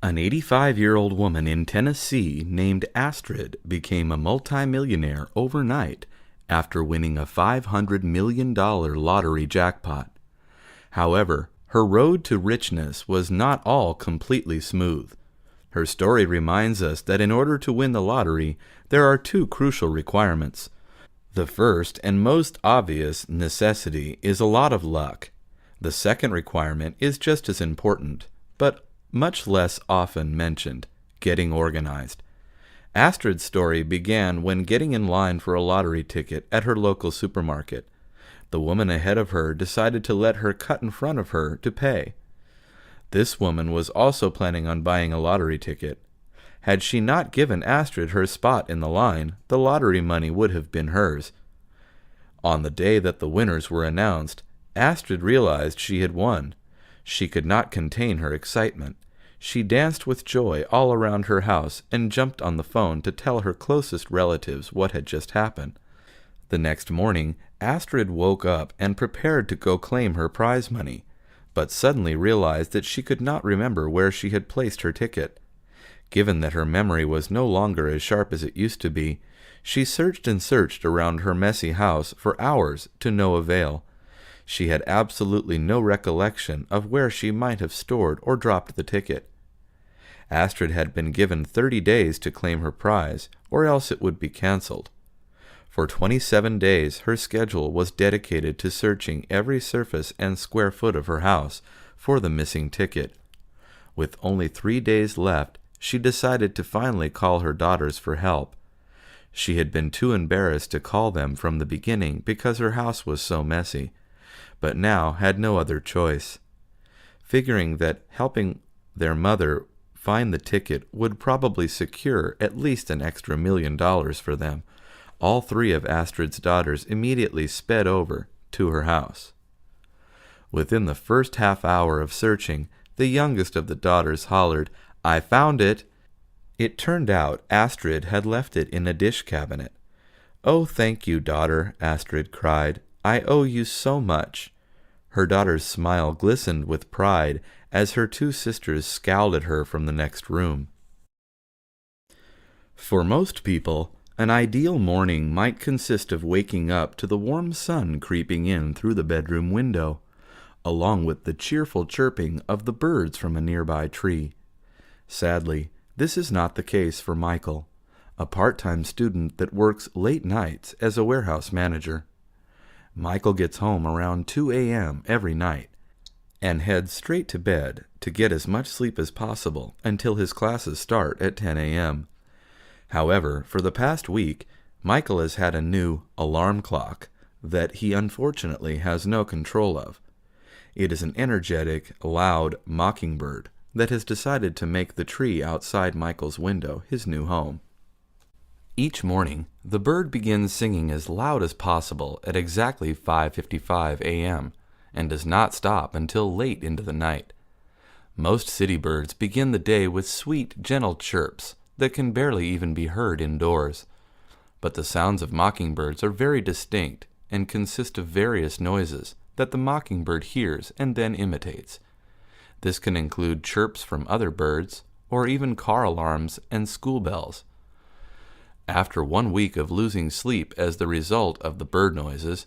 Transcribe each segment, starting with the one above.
An 85-year-old woman in Tennessee named Astrid became a multimillionaire overnight after winning a $500 million lottery jackpot. However, her road to richness was not all completely smooth. Her story reminds us that in order to win the lottery, there are two crucial requirements. The first and most obvious necessity is a lot of luck. The second requirement is just as important, but much less often mentioned: getting organized. Astrid's story began when getting in line for a lottery ticket at her local supermarket. The woman ahead of her decided to let her cut in front of her to pay. This woman was also planning on buying a lottery ticket. Had she not given Astrid her spot in the line, the lottery money would have been hers. On the day that the winners were announced, Astrid realized she had won. She could not contain her excitement. She danced with joy all around her house and jumped on the phone to tell her closest relatives what had just happened. The next morning, Astrid woke up and prepared to go claim her prize money, but suddenly realized that she could not remember where she had placed her ticket. Given that her memory was no longer as sharp as it used to be, she searched and searched around her messy house for hours to no avail. She had absolutely no recollection of where she might have stored or dropped the ticket. Astrid had been given 30 days to claim her prize, or else it would be canceled. For 27 days, her schedule was dedicated to searching every surface and square foot of her house for the missing ticket. With only 3 days left, she decided to finally call her daughters for help. She had been too embarrassed to call them from the beginning because her house was so messy, but now had no other choice. Figuring that helping their mother find the ticket would probably secure at least an extra $1 million for them, all 3 of Astrid's daughters immediately sped over to her house. Within the first half hour of searching, the youngest of the daughters hollered, "I found it!" It turned out Astrid had left it in a dish cabinet. "Oh, thank you, daughter," Astrid cried. "I owe you so much." Her daughter's smile glistened with pride as her 2 sisters scowled at her from the next room. For most people, an ideal morning might consist of waking up to the warm sun creeping in through the bedroom window, along with the cheerful chirping of the birds from a nearby tree. Sadly, this is not the case for Michael, a part-time student that works late nights as a warehouse manager. Michael gets home around 2 a.m. every night and heads straight to bed to get as much sleep as possible until his classes start at 10 a.m. However, for the past week, Michael has had a new alarm clock that he unfortunately has no control of. It is an energetic, loud mockingbird that has decided to make the tree outside Michael's window his new home. Each morning, the bird begins singing as loud as possible at exactly 5:55 a.m. and does not stop until late into the night. Most city birds begin the day with sweet, gentle chirps that can barely even be heard indoors. But the sounds of mockingbirds are very distinct and consist of various noises that the mockingbird hears and then imitates. This can include chirps from other birds, or even car alarms and school bells. After 1 week of losing sleep as the result of the bird noises,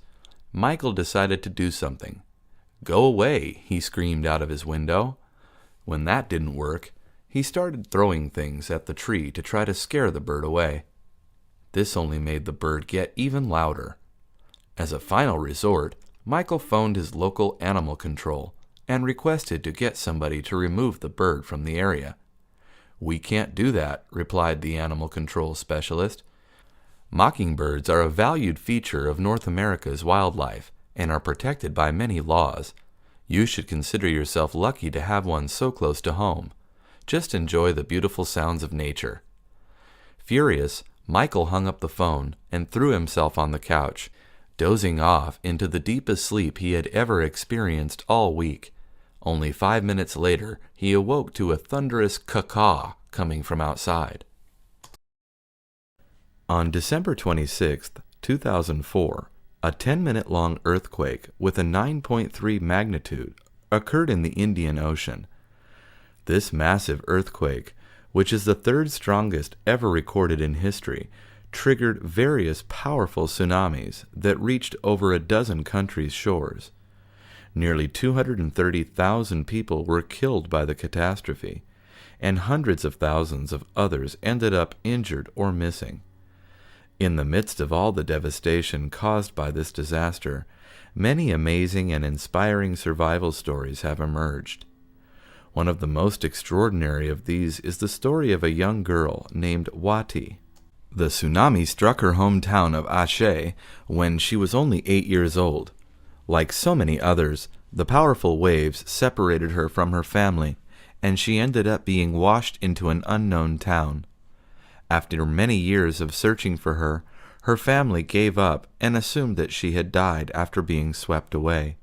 Michael decided to do something. "Go away," he screamed out of his window. When that didn't work, he started throwing things at the tree to try to scare the bird away. This only made the bird get even louder. As a final resort, Michael phoned his local animal control and requested to get somebody to remove the bird from the area. "We can't do that," replied the animal control specialist. "Mockingbirds are a valued feature of North America's wildlife and are protected by many laws. You should consider yourself lucky to have one so close to home. Just enjoy the beautiful sounds of nature." Furious, Michael hung up the phone and threw himself on the couch, dozing off into the deepest sleep he had ever experienced all week. Only 5 minutes later, he awoke to a thunderous caw-caw coming from outside. On December 26, 2004, a 10-minute-long earthquake with a 9.3 magnitude occurred in the Indian Ocean. This massive earthquake, which is the third strongest ever recorded in history, triggered various powerful tsunamis that reached over a dozen countries' shores. Nearly 230,000 people were killed by the catastrophe, and hundreds of thousands of others ended up injured or missing. In the midst of all the devastation caused by this disaster, many amazing and inspiring survival stories have emerged. One of the most extraordinary of these is the story of a young girl named Wati. The tsunami struck her hometown of Aceh when she was only 8 years old. Like so many others, the powerful waves separated her from her family, and she ended up being washed into an unknown town. After many years of searching for her, her family gave up and assumed that she had died after being swept away.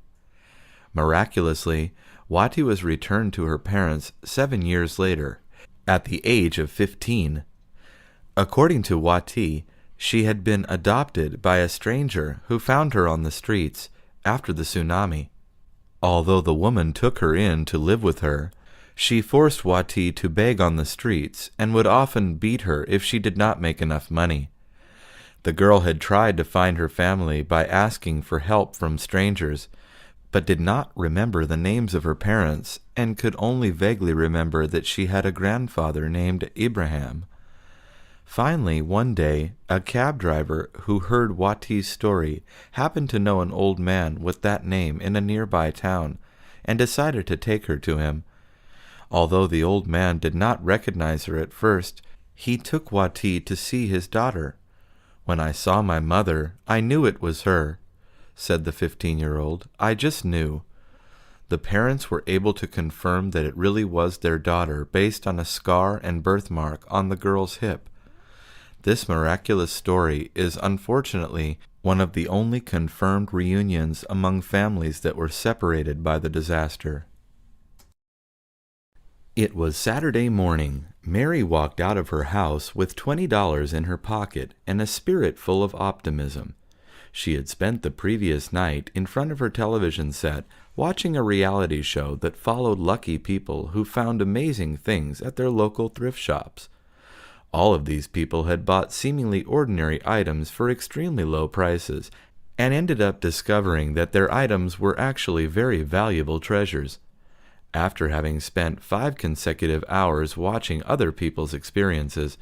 Miraculously, Wati was returned to her parents 7 years later, at the age of 15. According to Wati, she had been adopted by a stranger who found her on the streets after the tsunami. Although the woman took her in to live with her, she forced Wati to beg on the streets and would often beat her if she did not make enough money. The girl had tried to find her family by asking for help from strangers, but did not remember the names of her parents and could only vaguely remember that she had a grandfather named Ibrahim. Finally, one day, a cab driver who heard Wati's story happened to know an old man with that name in a nearby town and decided to take her to him. Although the old man did not recognize her at first, he took Wati to see his daughter. "When I saw my mother, I knew it was her," said the 15-year-old. "I just knew." The parents were able to confirm that it really was their daughter based on a scar and birthmark on the girl's hip. This miraculous story is unfortunately one of the only confirmed reunions among families that were separated by the disaster. It was Saturday morning. Mary walked out of her house with $20 in her pocket and a spirit full of optimism. She had spent the previous night in front of her television set watching a reality show that followed lucky people who found amazing things at their local thrift shops. All of these people had bought seemingly ordinary items for extremely low prices and ended up discovering that their items were actually very valuable treasures. After having spent 5 consecutive hours watching other people's experiences,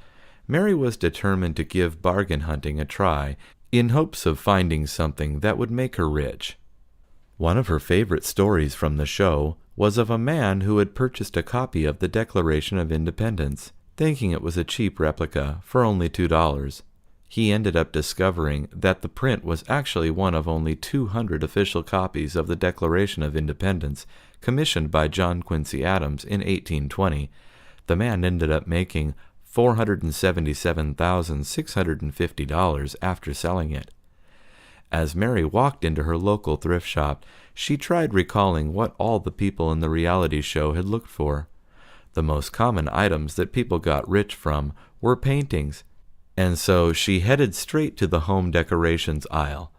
Mary was determined to give bargain hunting a try in hopes of finding something that would make her rich. One of her favorite stories from the show was of a man who had purchased a copy of the Declaration of Independence, thinking it was a cheap replica for only $2. He ended up discovering that the print was actually one of only 200 official copies of the Declaration of Independence commissioned by John Quincy Adams in 1820. The man ended up making $477,650 after selling it. As Mary walked into her local thrift shop, she tried recalling what all the people in the reality show had looked for. The most common items that people got rich from were paintings, and so she headed straight to the home decorations aisle.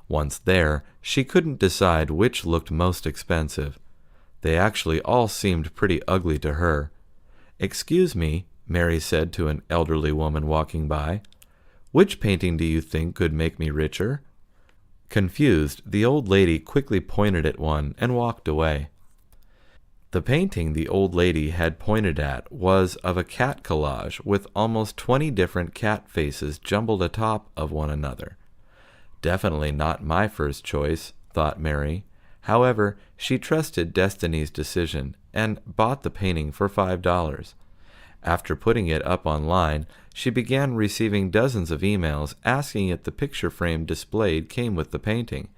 Once there, she couldn't decide which looked most expensive. They actually all seemed pretty ugly to her. "Excuse me," Mary said to an elderly woman walking by. "Which painting do you think could make me richer?" Confused, the old lady quickly pointed at one and walked away. The painting the old lady had pointed at was of a cat collage with almost 20 different cat faces jumbled atop of one another. Definitely not my first choice, thought Mary. However, she trusted Destiny's decision and bought the painting for $5. After putting it up online, she began receiving dozens of emails asking if the picture frame displayed came with the painting.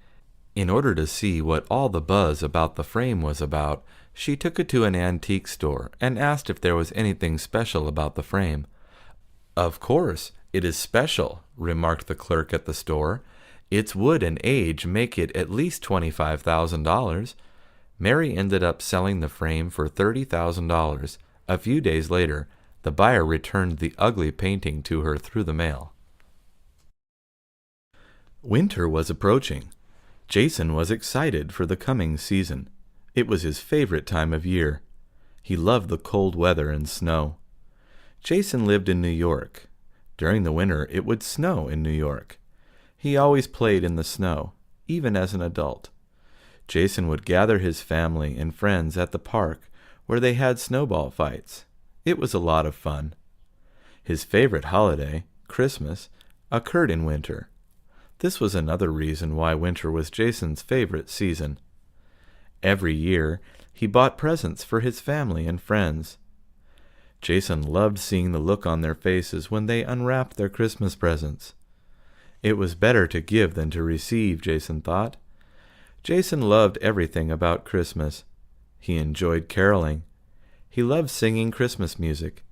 In order to see what all the buzz about the frame was about, she took it to an antique store and asked if there was anything special about the frame. "Of course, it is special," remarked the clerk at the store. "Its wood and age make it at least $25,000. Mary ended up selling the frame for $30,000. A few days later, the buyer returned the ugly painting to her through the mail. Winter was approaching. Jason was excited for the coming season. It was his favorite time of year. He loved the cold weather and snow. Jason lived in New York. During the winter, it would snow in New York. He always played in the snow, even as an adult. Jason would gather his family and friends at the park where they had snowball fights. It was a lot of fun. His favorite holiday, Christmas, occurred in winter. This was another reason why winter was Jason's favorite season. Every year, he bought presents for his family and friends. Jason loved seeing the look on their faces when they unwrapped their Christmas presents. It was better to give than to receive, Jason thought. Jason loved everything about Christmas. He enjoyed caroling. He loved singing Christmas music.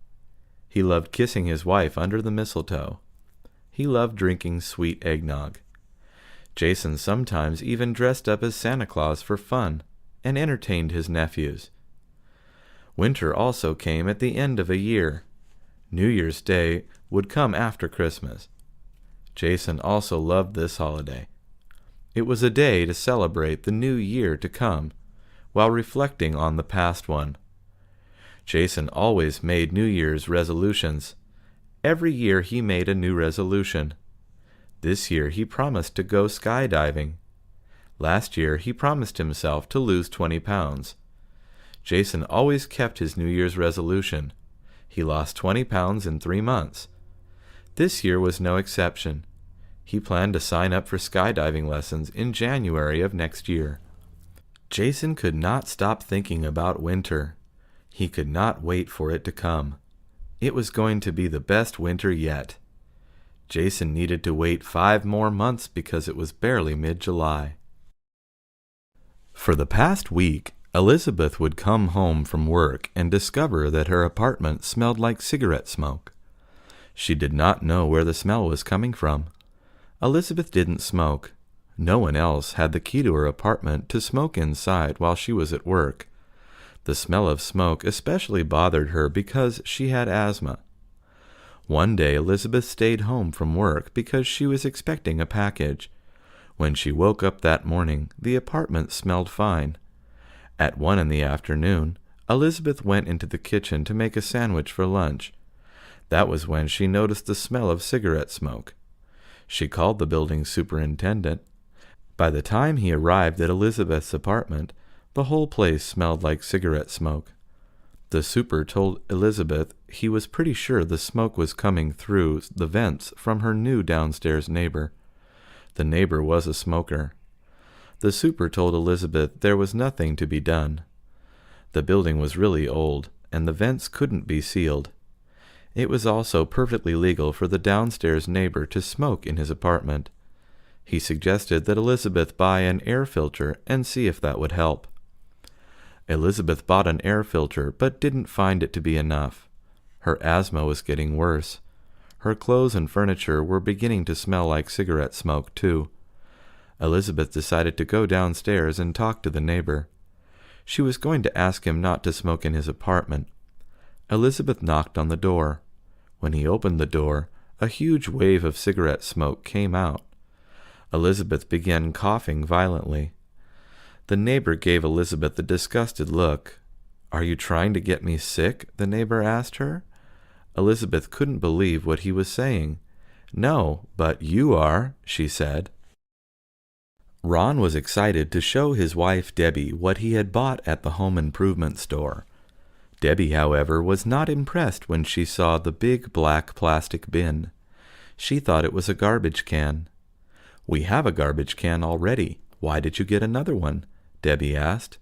He loved kissing his wife under the mistletoe. He loved drinking sweet eggnog. Jason sometimes even dressed up as Santa Claus for fun and entertained his nephews. Winter also came at the end of a year. New Year's Day would come after Christmas. Jason also loved this holiday. It was a day to celebrate the new year to come, while reflecting on the past one. Jason always made New Year's resolutions. Every year he made a new resolution. This year he promised to go skydiving. Last year he promised himself to lose 20 pounds. Jason always kept his New Year's resolution. He lost 20 pounds in 3 months. This year was no exception. He planned to sign up for skydiving lessons in January of next year. Jason could not stop thinking about winter. He could not wait for it to come. It was going to be the best winter yet. Jason needed to wait 5 more months because it was barely mid-July. For the past week, Elizabeth would come home from work and discover that her apartment smelled like cigarette smoke. She did not know where the smell was coming from. Elizabeth didn't smoke. No one else had the key to her apartment to smoke inside while she was at work. The smell of smoke especially bothered her because she had asthma. One day Elizabeth stayed home from work because she was expecting a package. When she woke up that morning, the apartment smelled fine. At 1 p.m, Elizabeth went into the kitchen to make a sandwich for lunch. That was when she noticed the smell of cigarette smoke. She called the building superintendent. By the time he arrived at Elizabeth's apartment, the whole place smelled like cigarette smoke. The super told Elizabeth he was pretty sure the smoke was coming through the vents from her new downstairs neighbor. The neighbor was a smoker. The super told Elizabeth there was nothing to be done. The building was really old, and the vents couldn't be sealed. It was also perfectly legal for the downstairs neighbor to smoke in his apartment. He suggested that Elizabeth buy an air filter and see if that would help. Elizabeth bought an air filter but didn't find it to be enough. Her asthma was getting worse. Her clothes and furniture were beginning to smell like cigarette smoke, too. Elizabeth decided to go downstairs and talk to the neighbor. She was going to ask him not to smoke in his apartment. Elizabeth knocked on the door. When he opened the door, a huge wave of cigarette smoke came out. Elizabeth began coughing violently. The neighbor gave Elizabeth a disgusted look. "Are you trying to get me sick?" the neighbor asked her. Elizabeth couldn't believe what he was saying. "No, but you are," she said. Ron was excited to show his wife Debbie what he had bought at the home improvement store. Debbie, however, was not impressed when she saw the big black plastic bin. She thought it was a garbage can. "We have a garbage can already. Why did you get another one?" Debbie asked.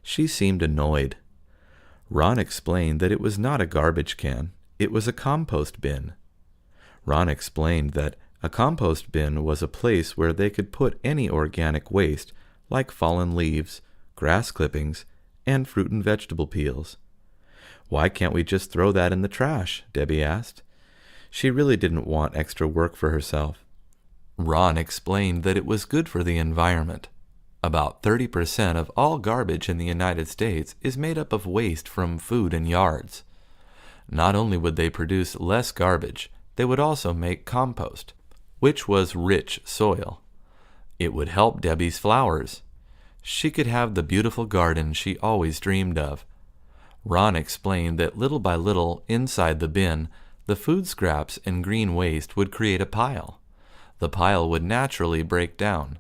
She seemed annoyed. Ron explained that it was not a garbage can. It was a compost bin. Ron explained that a compost bin was a place where they could put any organic waste, like fallen leaves, grass clippings, and fruit and vegetable peels. "Why can't we just throw that in the trash?" Debbie asked. She really didn't want extra work for herself. Ron explained that it was good for the environment. About 30% of all garbage in the United States is made up of waste from food and yards. Not only would they produce less garbage, they would also make compost, which was rich soil. It would help Debbie's flowers. She could have the beautiful garden she always dreamed of. Ron explained that little by little, inside the bin, the food scraps and green waste would create a pile. The pile would naturally break down.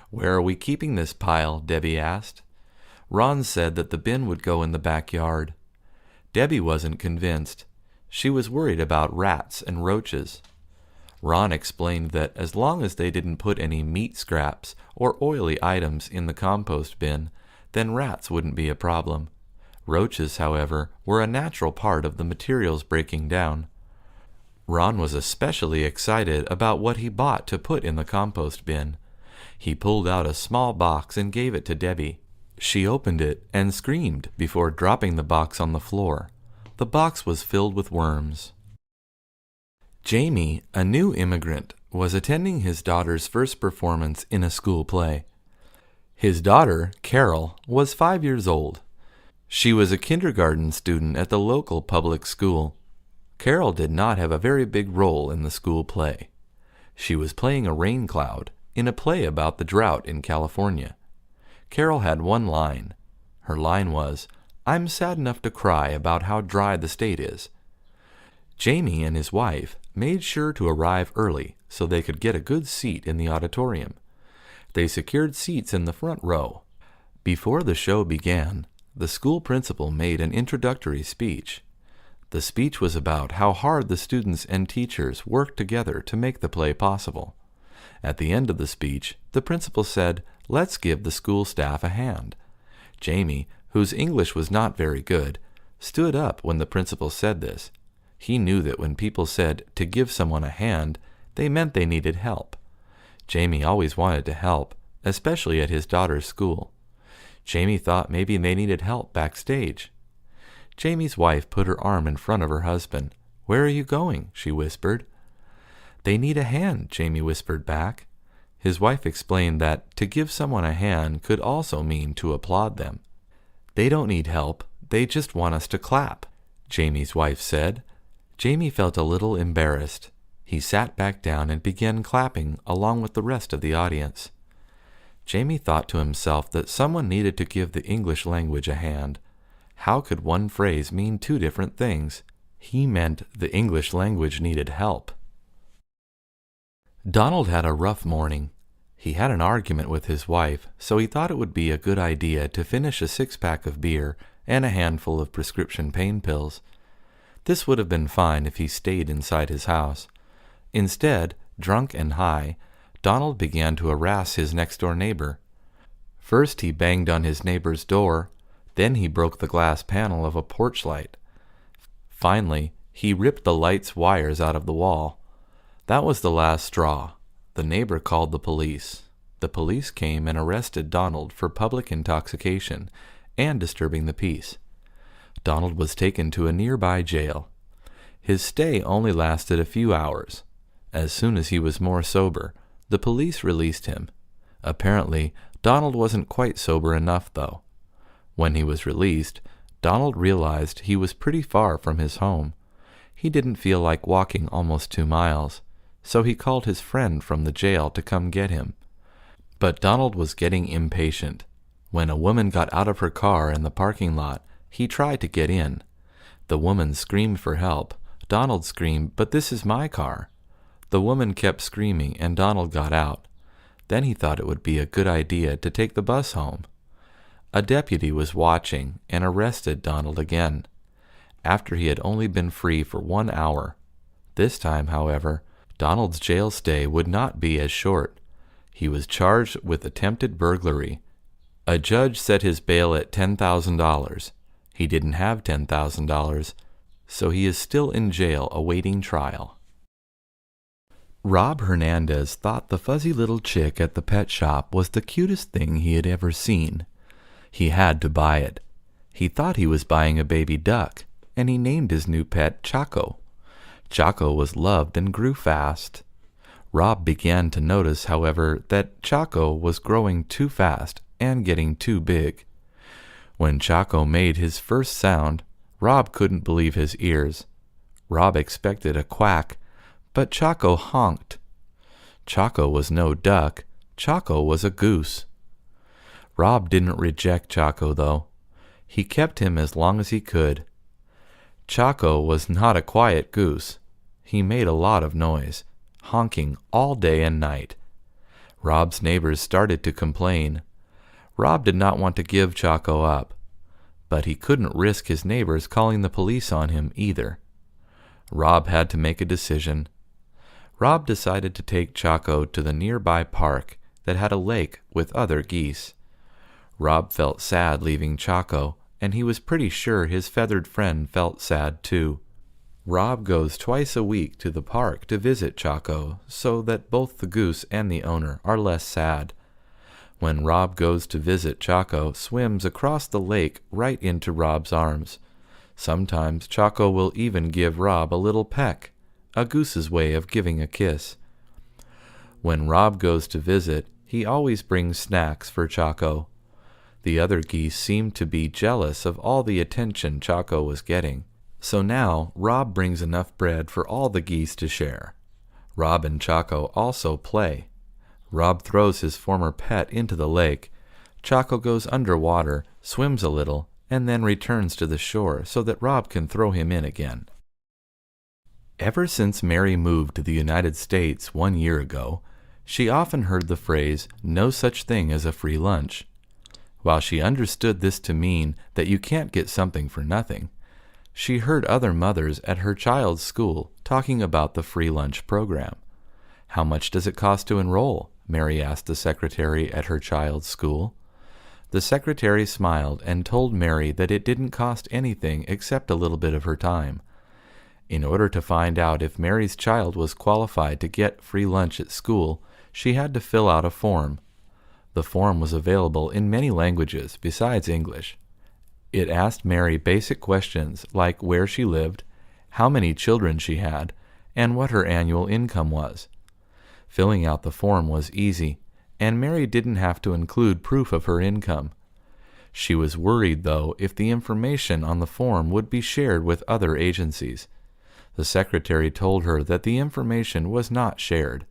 "Where are we keeping this pile?" Debbie asked. Ron said that the bin would go in the backyard. Debbie wasn't convinced. She was worried about rats and roaches. Ron explained that as long as they didn't put any meat scraps or oily items in the compost bin, then rats wouldn't be a problem. Roaches, however, were a natural part of the materials breaking down. Ron was especially excited about what he bought to put in the compost bin. He pulled out a small box and gave it to Debbie. She opened it and screamed before dropping the box on the floor. The box was filled with worms. Jamie, a new immigrant, was attending his daughter's first performance in a school play. His daughter, Carol, was 5 years old. She was a kindergarten student at the local public school. Carol did not have a very big role in the school play. She was playing a rain cloud in a play about the drought in California. Carol had one line. Her line was, "I'm sad enough to cry about how dry the state is." Jamie and his wife made sure to arrive early so they could get a good seat in the auditorium. They secured seats in the front row. Before the show began, the school principal made an introductory speech. The speech was about how hard the students and teachers worked together to make the play possible. At the end of the speech, the principal said, "Let's give the school staff a hand." Jamie, whose English was not very good, stood up when the principal said this. He knew that when people said to give someone a hand, they meant they needed help. Jamie always wanted to help, especially at his daughter's school. Jamie thought maybe they needed help backstage. Jamie's wife put her arm in front of her husband. "Where are you going?" she whispered. "They need a hand," Jamie whispered back. His wife explained that to give someone a hand could also mean to applaud them. "They don't need help, they just want us to clap," Jamie's wife said. Jamie felt a little embarrassed. He sat back down and began clapping along with the rest of the audience. Jamie thought to himself that someone needed to give the English language a hand. How could one phrase mean two different things? He meant the English language needed help. Donald had a rough morning. He had an argument with his wife, so he thought it would be a good idea to finish a 6-pack of beer and a handful of prescription pain pills. This would have been fine if he stayed inside his house. Instead, drunk and high, Donald began to harass his next-door neighbor. First he banged on his neighbor's door, then he broke the glass panel of a porch light. Finally, he ripped the light's wires out of the wall. That was the last straw. The neighbor called the police. The police came and arrested Donald for public intoxication and disturbing the peace. Donald was taken to a nearby jail. His stay only lasted a few hours. As soon as he was more sober, the police released him. Apparently, Donald wasn't quite sober enough, though. When he was released, Donald realized he was pretty far from his home. He didn't feel like walking almost 2 miles, so he called his friend from the jail to come get him. But Donald was getting impatient. When a woman got out of her car in the parking lot, he tried to get in. The woman screamed for help. Donald screamed, "But this is my car." The woman kept screaming, and Donald got out. Then he thought it would be a good idea to take the bus home. A deputy was watching and arrested Donald again, after he had only been free for 1 hour. This time, however, Donald's jail stay would not be as short. He was charged with attempted burglary. A judge set his bail at $10,000. He didn't have $10,000, so he is still in jail awaiting trial. Rob Hernandez thought the fuzzy little chick at the pet shop was the cutest thing he had ever seen. He had to buy it. He thought he was buying a baby duck, and he named his new pet Chaco. Chaco was loved and grew fast. Rob began to notice, however, that Chaco was growing too fast and getting too big. When Chaco made his first sound, Rob couldn't believe his ears. Rob expected a quack, but Chaco honked. Chaco was no duck. Chaco was a goose. Rob didn't reject Chaco, though. He kept him as long as he could. Chako was not a quiet goose. He made a lot of noise, honking all day and night. Rob's neighbors started to complain. Rob did not want to give Chako up, but he couldn't risk his neighbors calling the police on him either. Rob had to make a decision. Rob decided to take Chako to the nearby park that had a lake with other geese. Rob felt sad leaving Chako, and he was pretty sure his feathered friend felt sad too. Rob goes twice a week to the park to visit Chako so that both the goose and the owner are less sad. When Rob goes to visit, Chako swims across the lake right into Rob's arms. Sometimes Chako will even give Rob a little peck, a goose's way of giving a kiss. When Rob goes to visit, he always brings snacks for Chako. The other geese seemed to be jealous of all the attention Chako was getting, so now Rob brings enough bread for all the geese to share. Rob and Chako also play. Rob throws his former pet into the lake. Chako goes underwater, swims a little, and then returns to the shore so that Rob can throw him in again. Ever since Mary moved to the United States 1 year ago, she often heard the phrase, "no such thing as a free lunch." While she understood this to mean that you can't get something for nothing, she heard other mothers at her child's school talking about the free lunch program. "How much does it cost to enroll?" Mary asked the secretary at her child's school. The secretary smiled and told Mary that it didn't cost anything except a little bit of her time. In order to find out if Mary's child was qualified to get free lunch at school, she had to fill out a form. The form was available in many languages besides English. It asked Mary basic questions like where she lived, how many children she had, and what her annual income was. Filling out the form was easy, and Mary didn't have to include proof of her income. She was worried, though, if the information on the form would be shared with other agencies. The secretary told her that the information was not shared.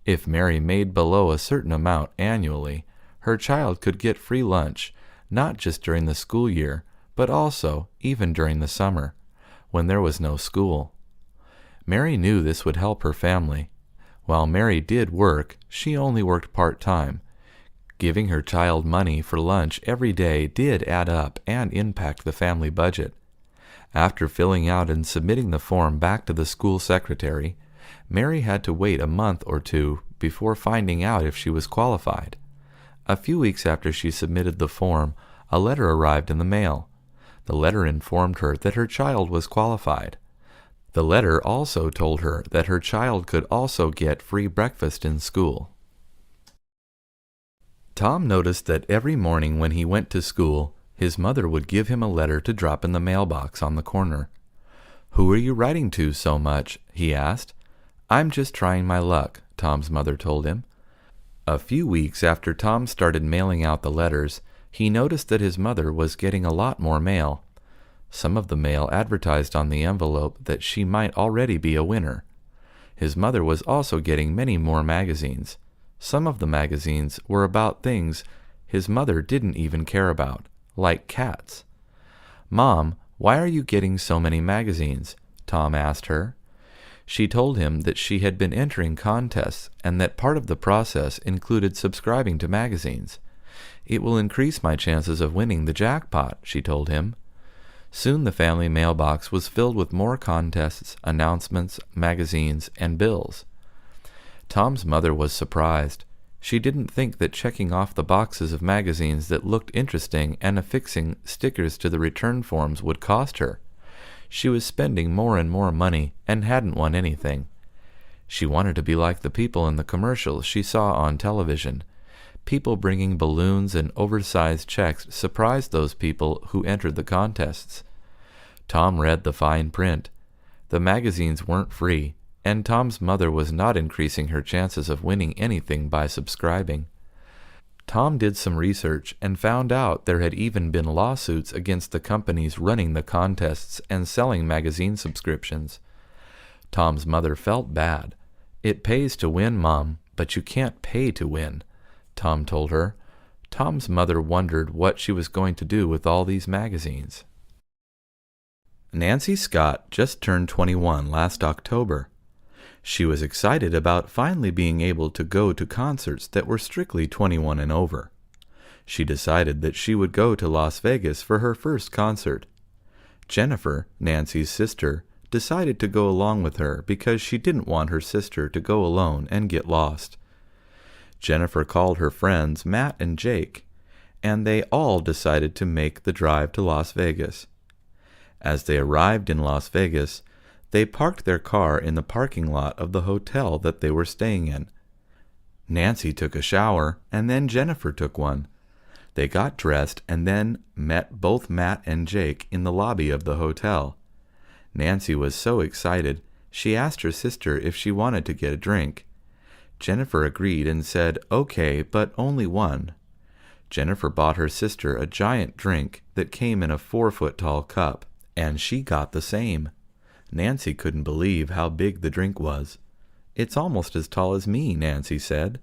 If Mary made below a certain amount annually, her child could get free lunch, not just during the school year, but also even during the summer, when there was no school. Mary knew this would help her family. While Mary did work, she only worked part-time. Giving her child money for lunch every day did add up and impact the family budget. After filling out and submitting the form back to the school secretary, Mary had to wait a month or two before finding out if she was qualified. A few weeks after she submitted the form, a letter arrived in the mail. The letter informed her that her child was qualified. The letter also told her that her child could also get free breakfast in school. Tom noticed that every morning when he went to school, his mother would give him a letter to drop in the mailbox on the corner. "Who are you writing to so much?" he asked. "I'm just trying my luck," Tom's mother told him. A few weeks after Tom started mailing out the letters, he noticed that his mother was getting a lot more mail. Some of the mail advertised on the envelope that she might already be a winner. His mother was also getting many more magazines. Some of the magazines were about things his mother didn't even care about, like cats. "Mom, why are you getting so many magazines?" Tom asked her. She told him that she had been entering contests and that part of the process included subscribing to magazines. "It will increase my chances of winning the jackpot," she told him. Soon the family mailbox was filled with more contests, announcements, magazines, and bills. Tom's mother was surprised. She didn't think that checking off the boxes of magazines that looked interesting and affixing stickers to the return forms would cost her. She was spending more and more money and hadn't won anything. She wanted to be like the people in the commercials she saw on television. People bringing balloons and oversized checks surprised those people who entered the contests. Tom read the fine print. The magazines weren't free, and Tom's mother was not increasing her chances of winning anything by subscribing. Tom did some research and found out there had even been lawsuits against the companies running the contests and selling magazine subscriptions. Tom's mother felt bad. "It pays to win, Mom, but you can't pay to win," Tom told her. Tom's mother wondered what she was going to do with all these magazines. Nancy Scott just turned 21 last October. She was excited about finally being able to go to concerts that were strictly 21 and over. She decided that she would go to Las Vegas for her first concert. Jennifer, Nancy's sister, decided to go along with her because she didn't want her sister to go alone and get lost. Jennifer called her friends Matt and Jake, and they all decided to make the drive to Las Vegas. As they arrived in Las Vegas, they parked their car in the parking lot of the hotel that they were staying in. Nancy took a shower, and then Jennifer took one. They got dressed and then met both Matt and Jake in the lobby of the hotel. Nancy was so excited, she asked her sister if she wanted to get a drink. Jennifer agreed and said, "Okay, but only one." Jennifer bought her sister a giant drink that came in a 4-foot-tall cup, and she got the same. Nancy couldn't believe how big the drink was. "It's almost as tall as me," Nancy said.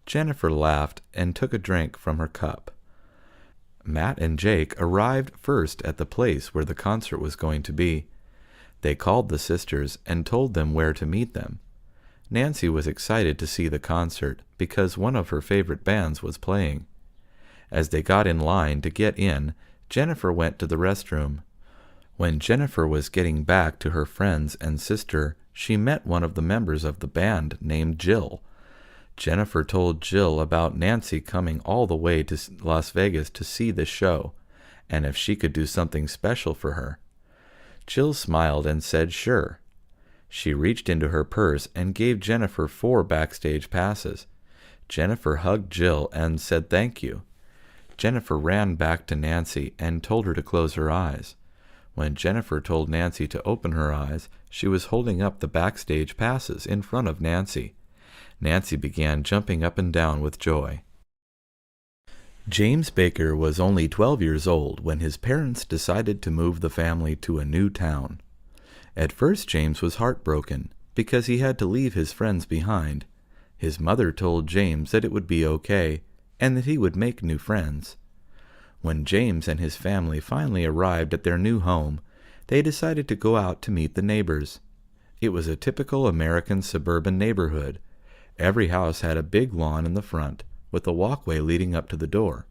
Jennifer laughed and took a drink from her cup. Matt and Jake arrived first at the place where the concert was going to be. They called the sisters and told them where to meet them. Nancy was excited to see the concert because one of her favorite bands was playing. As they got in line to get in, Jennifer went to the restroom. When Jennifer was getting back to her friends and sister, she met one of the members of the band named Jill. Jennifer told Jill about Nancy coming all the way to Las Vegas to see the show, and if she could do something special for her. Jill smiled and said sure. She reached into her purse and gave Jennifer 4 backstage passes. Jennifer hugged Jill and said thank you. Jennifer ran back to Nancy and told her to close her eyes. When Jennifer told Nancy to open her eyes, she was holding up the backstage passes in front of Nancy. Nancy began jumping up and down with joy. James Baker was only 12 years old when his parents decided to move the family to a new town. At first, James was heartbroken because he had to leave his friends behind. His mother told James that it would be okay and that he would make new friends. When James and his family finally arrived at their new home, they decided to go out to meet the neighbors. It was a typical American suburban neighborhood. Every house had a big lawn in the front, with a walkway leading up to the door.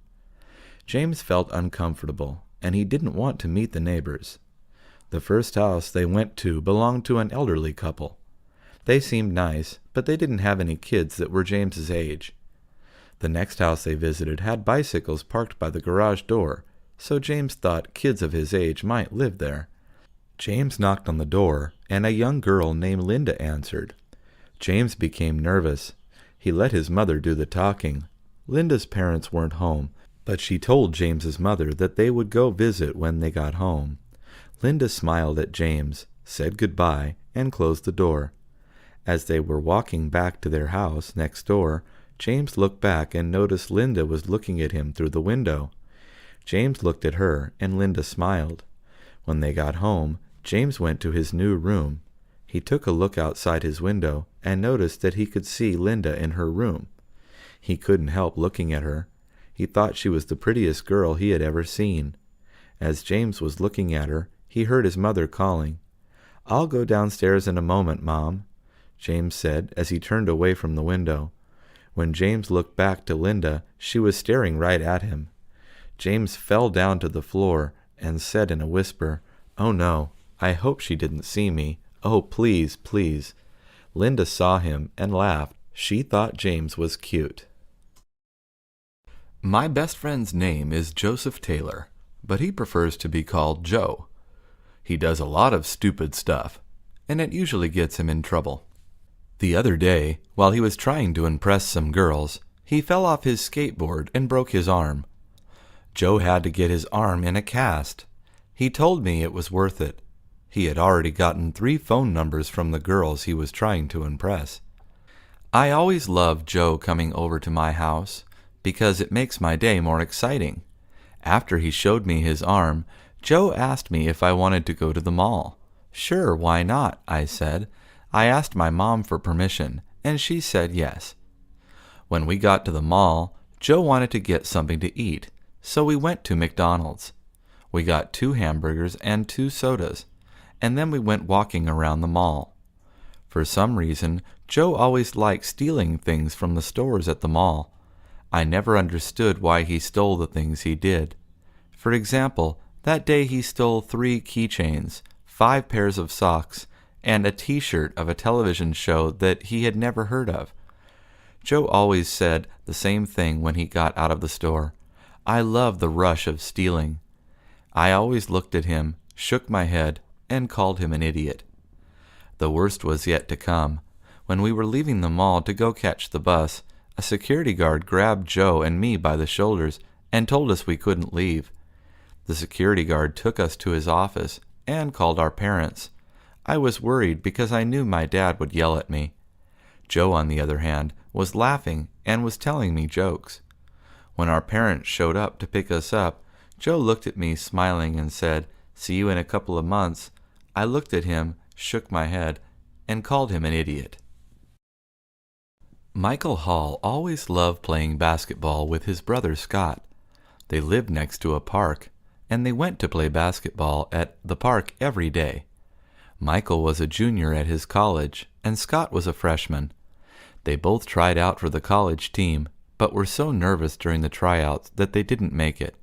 James felt uncomfortable, and he didn't want to meet the neighbors. The first house they went to belonged to an elderly couple. They seemed nice, but they didn't have any kids that were James's age. The next house they visited had bicycles parked by the garage door, so James thought kids of his age might live there. James knocked on the door, and a young girl named Linda answered. James became nervous. He let his mother do the talking. Linda's parents weren't home, but she told James's mother that they would go visit when they got home. Linda smiled at James, said goodbye, and closed the door. As they were walking back to their house next door, James looked back and noticed Linda was looking at him through the window. James looked at her, and Linda smiled. When they got home, James went to his new room. He took a look outside his window and noticed that he could see Linda in her room. He couldn't help looking at her. He thought she was the prettiest girl he had ever seen. As James was looking at her, he heard his mother calling. "I'll go downstairs in a moment, Mom," James said as he turned away from the window. When James looked back to Linda, she was staring right at him. James fell down to the floor and said in a whisper, "Oh no, I hope she didn't see me. Oh, please, please." Linda saw him and laughed. She thought James was cute. My best friend's name is Joseph Taylor, but he prefers to be called Joe. He does a lot of stupid stuff, and it usually gets him in trouble. The other day, while he was trying to impress some girls, he fell off his skateboard and broke his arm. Joe had to get his arm in a cast. He told me it was worth it. He had already gotten 3 phone numbers from the girls he was trying to impress. I always love Joe coming over to my house because it makes my day more exciting. After he showed me his arm, Joe asked me if I wanted to go to the mall. "Sure, why not?" I said. I asked my mom for permission, and she said yes. When we got to the mall, Joe wanted to get something to eat, so we went to McDonald's. We got 2 hamburgers and 2 sodas, and then we went walking around the mall. For some reason, Joe always liked stealing things from the stores at the mall. I never understood why he stole the things he did. For example, that day he stole 3 keychains, 5 pairs of socks, and a t-shirt of a television show that he had never heard of. Joe always said the same thing when he got out of the store. I love the rush of stealing. I always looked at him, shook my head, and called him an idiot. The worst was yet to come. When we were leaving the mall to go catch the bus, a security guard grabbed Joe and me by the shoulders and told us we couldn't leave. The security guard took us to his office and called our parents. I was worried because I knew my dad would yell at me. Joe, on the other hand, was laughing and was telling me jokes. When our parents showed up to pick us up, Joe looked at me smiling and said, "See you in a couple of months." I looked at him, shook my head, and called him an idiot. Michael Hall always loved playing basketball with his brother Scott. They lived next to a park, and they went to play basketball at the park every day. Michael was a junior at his college, and Scott was a freshman. They both tried out for the college team, but were so nervous during the tryouts that they didn't make it.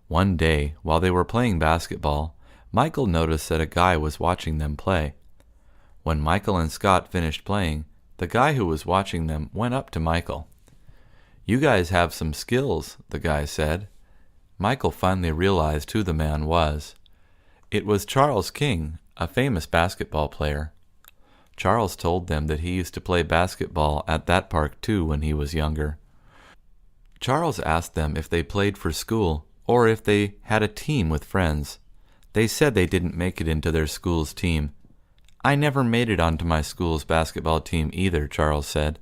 One day, while they were playing basketball, Michael noticed that a guy was watching them play. When Michael and Scott finished playing, the guy who was watching them went up to Michael. "You guys have some skills," the guy said. Michael finally realized who the man was. It was Charles King, a famous basketball player. Charles told them that he used to play basketball at that park too when he was younger. Charles asked them if they played for school or if they had a team with friends. They said they didn't make it into their school's team. "I never made it onto my school's basketball team either," Charles said.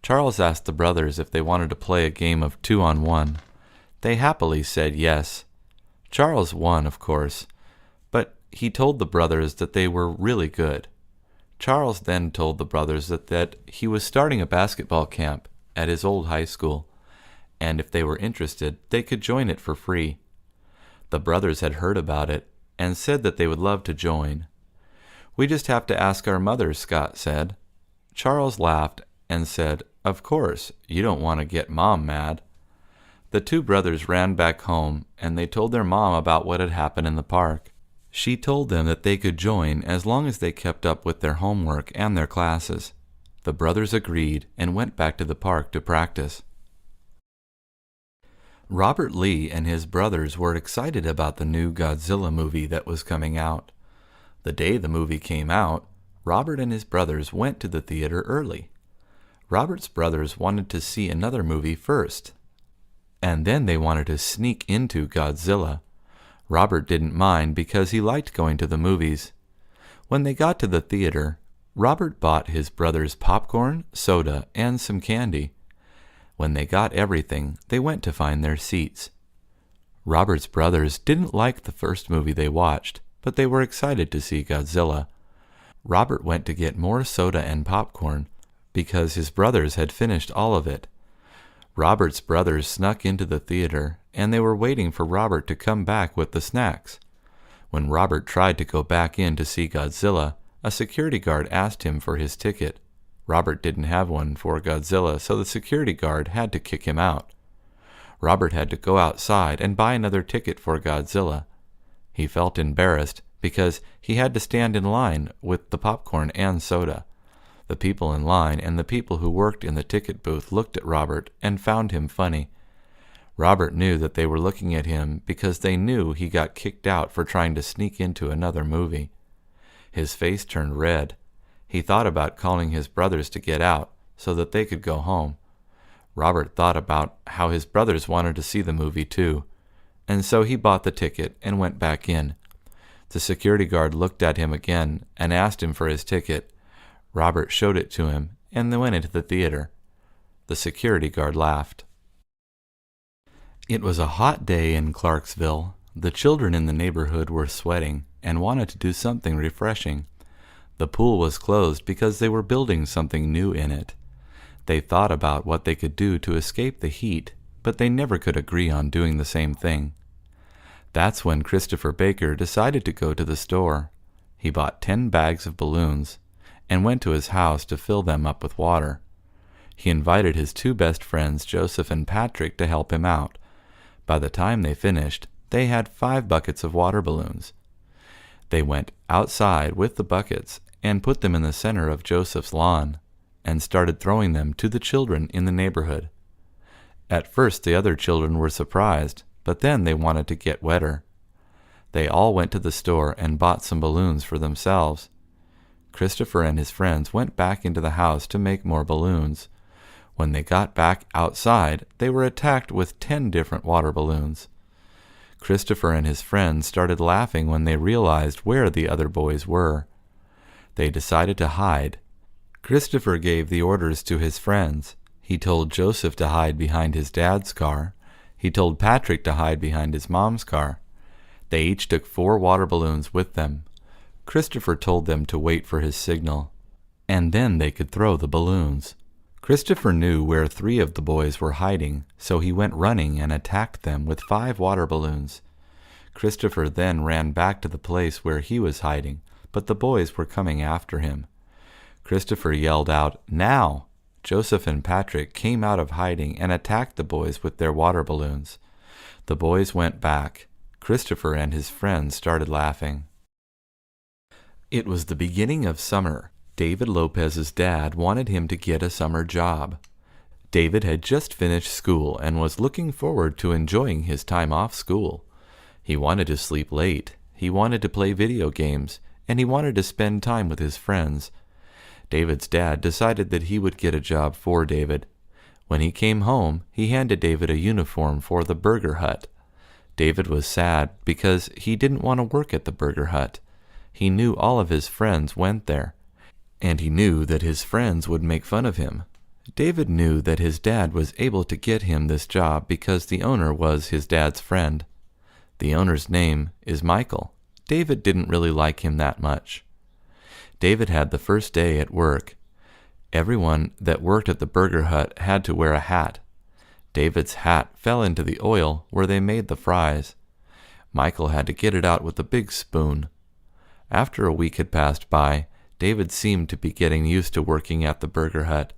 Charles asked the brothers if they wanted to play a game of 2-on-1. They happily said yes. Charles won, of course, but he told the brothers that they were really good. Charles then told the brothers that he was starting a basketball camp at his old high school, and if they were interested, they could join it for free. The brothers had heard about it and said that they would love to join. "We just have to ask our mother," Scott said. Charles laughed and said, "Of course, you don't want to get Mom mad." The 2 brothers ran back home, and they told their mom about what had happened in the park. She told them that they could join as long as they kept up with their homework and their classes. The brothers agreed and went back to the park to practice. Robert Lee and his brothers were excited about the new Godzilla movie that was coming out. The day the movie came out, Robert and his brothers went to the theater early. Robert's brothers wanted to see another movie first, and then they wanted to sneak into Godzilla. Robert didn't mind because he liked going to the movies. When they got to the theater, Robert bought his brothers popcorn, soda, and some candy. When they got everything, they went to find their seats. Robert's brothers didn't like the first movie they watched, but they were excited to see Godzilla. Robert went to get more soda and popcorn because his brothers had finished all of it. Robert's brothers snuck into the theater, and they were waiting for Robert to come back with the snacks. When Robert tried to go back in to see Godzilla, a security guard asked him for his ticket. Robert didn't have one for Godzilla, so the security guard had to kick him out. Robert had to go outside and buy another ticket for Godzilla. He felt embarrassed because he had to stand in line with the popcorn and soda. The people in line and the people who worked in the ticket booth looked at Robert and found him funny. Robert knew that they were looking at him because they knew he got kicked out for trying to sneak into another movie. His face turned red. He thought about calling his brothers to get out so that they could go home. Robert thought about how his brothers wanted to see the movie too, and so he bought the ticket and went back in. The security guard looked at him again and asked him for his ticket. Robert showed it to him, and they went into the theater. The security guard laughed. It was a hot day in Clarksville. The children in the neighborhood were sweating and wanted to do something refreshing. The pool was closed because they were building something new in it. They thought about what they could do to escape the heat, but they never could agree on doing the same thing. That's when Christopher Baker decided to go to the store. He bought 10 bags of balloons and went to his house to fill them up with water. He invited his 2 best friends, Joseph and Patrick, to help him out. By the time they finished, they had 5 buckets of water balloons. They went outside with the buckets and put them in the center of Joseph's lawn and started throwing them to the children in the neighborhood. At first the other children were surprised, but then they wanted to get wetter. They all went to the store and bought some balloons for themselves. Christopher and his friends went back into the house to make more balloons. When they got back outside, they were attacked with 10 different water balloons. Christopher and his friends started laughing when they realized where the other boys were. They decided to hide. Christopher gave the orders to his friends. He told Joseph to hide behind his dad's car. He told Patrick to hide behind his mom's car. They each took 4 water balloons with them. Christopher told them to wait for his signal, and then they could throw the balloons. Christopher knew where 3 of the boys were hiding, so he went running and attacked them with 5 water balloons. Christopher then ran back to the place where he was hiding, but the boys were coming after him. Christopher yelled out, "Now!" Joseph and Patrick came out of hiding and attacked the boys with their water balloons. The boys went back. Christopher and his friends started laughing. It was the beginning of summer. David Lopez's dad wanted him to get a summer job. David had just finished school and was looking forward to enjoying his time off school. He wanted to sleep late, he wanted to play video games, and he wanted to spend time with his friends. David's dad decided that he would get a job for David. When he came home, he handed David a uniform for the Burger Hut. David was sad because he didn't want to work at the Burger Hut. He knew all of his friends went there, and he knew that his friends would make fun of him. David knew that his dad was able to get him this job because the owner was his dad's friend. The owner's name is Michael. David didn't really like him that much. David had the first day at work. Everyone that worked at the Burger Hut had to wear a hat. David's hat fell into the oil where they made the fries. Michael had to get it out with a big spoon. After a week had passed by, David seemed to be getting used to working at the Burger Hut.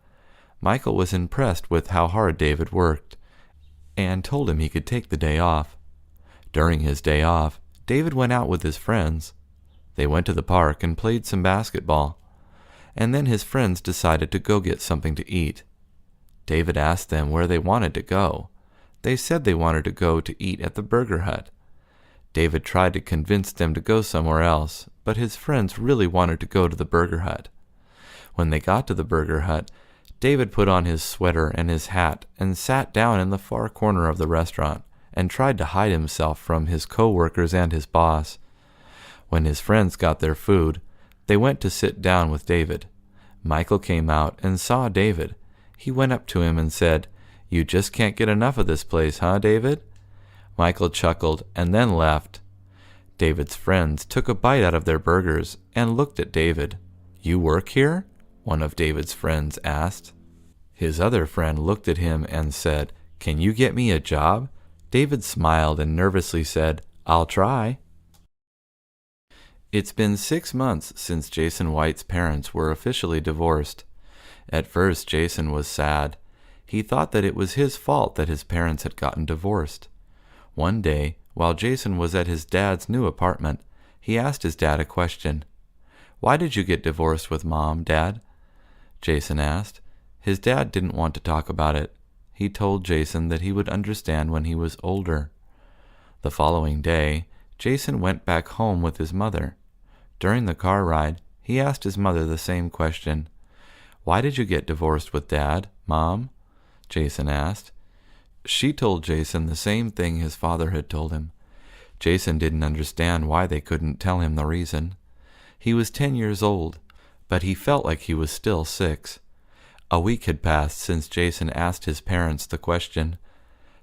Michael was impressed with how hard David worked, and told him he could take the day off. During his day off, David went out with his friends. They went to the park and played some basketball, and then his friends decided to go get something to eat. David asked them where they wanted to go. They said they wanted to go to eat at the Burger Hut. David tried to convince them to go somewhere else, but his friends really wanted to go to the Burger Hut. When they got to the Burger Hut, David put on his sweater and his hat and sat down in the far corner of the restaurant and tried to hide himself from his co-workers and his boss. When his friends got their food, they went to sit down with David. Michael came out and saw David. He went up to him and said, "You just can't get enough of this place, huh, David?" Michael chuckled and then left. David's friends took a bite out of their burgers and looked at David. "You work here?" one of David's friends asked. His other friend looked at him and said, "Can you get me a job?" David smiled and nervously said, "I'll try." It's been 6 months since Jason White's parents were officially divorced. At first, Jason was sad. He thought that it was his fault that his parents had gotten divorced. One day, while Jason was at his dad's new apartment, he asked his dad a question. "Why did you get divorced with Mom, Dad?" Jason asked. His dad didn't want to talk about it. He told Jason that he would understand when he was older. The following day, Jason went back home with his mother. During the car ride, he asked his mother the same question. "Why did you get divorced with Dad, Mom?" Jason asked. She told Jason the same thing his father had told him. Jason didn't understand why they couldn't tell him the reason. He was 10 years old, but he felt like he was still 6. A week had passed since Jason asked his parents the question.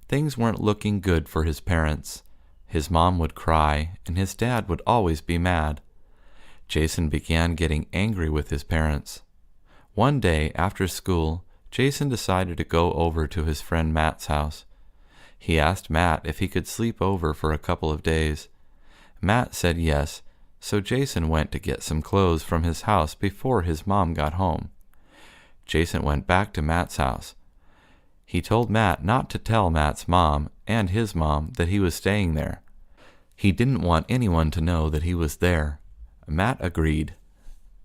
Things weren't looking good for his parents. His mom would cry, and his dad would always be mad. Jason began getting angry with his parents. One day after school, Jason decided to go over to his friend Matt's house. He asked Matt if he could sleep over for a couple of days. Matt said yes, so Jason went to get some clothes from his house before his mom got home. Jason went back to Matt's house. He told Matt not to tell Matt's mom and his mom that he was staying there. He didn't want anyone to know that he was there. Matt agreed.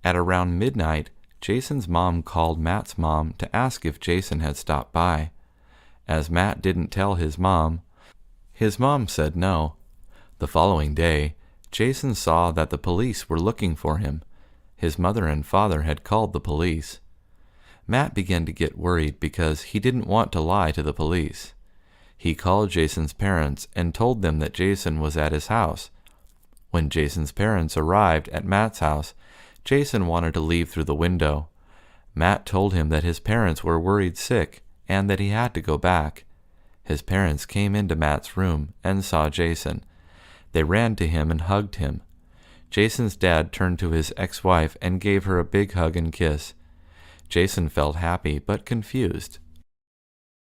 At around midnight, Jason's mom called Matt's mom to ask if Jason had stopped by. As Matt didn't tell his mom said no. The following day, Jason saw that the police were looking for him. His mother and father had called the police. Matt began to get worried because he didn't want to lie to the police. He called Jason's parents and told them that Jason was at his house. When Jason's parents arrived at Matt's house, Jason wanted to leave through the window. Matt told him that his parents were worried sick and that he had to go back. His parents came into Matt's room and saw Jason. They ran to him and hugged him. Jason's dad turned to his ex-wife and gave her a big hug and kiss. Jason felt happy but confused.